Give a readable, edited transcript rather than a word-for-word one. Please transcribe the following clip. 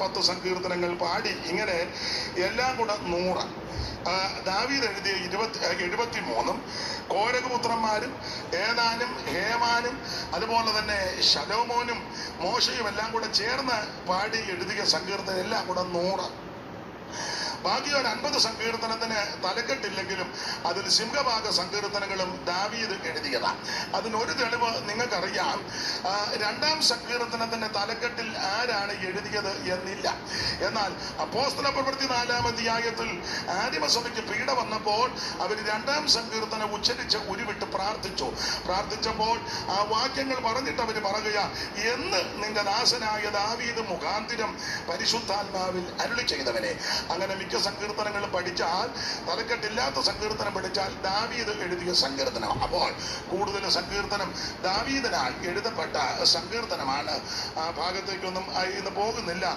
10 സങ്കീർത്തനങ്ങൾ പാടി. ഇങ്ങനെ എല്ലാം കൂടെ 100. ദാവീദ് എഴുതിയ 73 കോരഹപുത്രന്മാരും ഏതാനും ഹേമാനും അതുപോലെ തന്നെ ശലോമോനും മോശയും എല്ലാം കൂടെ ചേർന്ന് പാടി എഴുതിയ സങ്കീർത്തനം എല്ലാം കൂടെ 100. ബാക്കി ഒരു 50 സങ്കീർത്തനത്തിന് തലക്കെട്ടില്ലെങ്കിലും അതിൽ സിംഹഭാഗ സങ്കീർത്തനങ്ങളും ദാവീദ് എഴുതിയതാണ്. അതിനൊരു തെളിവ് നിങ്ങൾക്കറിയാം. 2-ാം സങ്കീർത്തനത്തിന്റെ തലക്കെട്ടിൽ ആരാണ് എഴുതിയത് എന്നില്ല. എന്നാൽ അപ്പോസ്തല പ്രവൃത്തി 4-ാം അധ്യായത്തിൽ ആദിമസഭയ്ക്ക് പീഡ വന്നപ്പോൾ അവർ 2-ാം സങ്കീർത്തനം ഉച്ചരിച്ച് ഉരുവിട്ട് പ്രാർത്ഥിച്ചപ്പോൾ ആ വാക്യങ്ങൾ പറഞ്ഞിട്ട് അവർ പറയുക, എന്ന് നിന്റെ ദാസനായ ദാവീദ് മുഖാന്തിരം പരിശുദ്ധാത്മാവിൽ അരുളി ചെയ്തവനെ. അങ്ങനെ മിക്ക സങ്കീർത്തനങ്ങൾ പഠിച്ചാൽ, തലക്കെട്ടില്ലാത്ത സങ്കീർത്തനം പഠിച്ചാൽ ദാവീദ് എഴുതിയ സങ്കീർത്തനം. അപ്പോൾ കൂടുതൽ സങ്കീർത്തനം ദാവീദിനാൽ എഴുതപ്പെട്ട സങ്കീർത്തനമാണ്. ആ ഭാഗത്തേക്കൊന്നും ഇന്ന് പോകുന്നില്ല.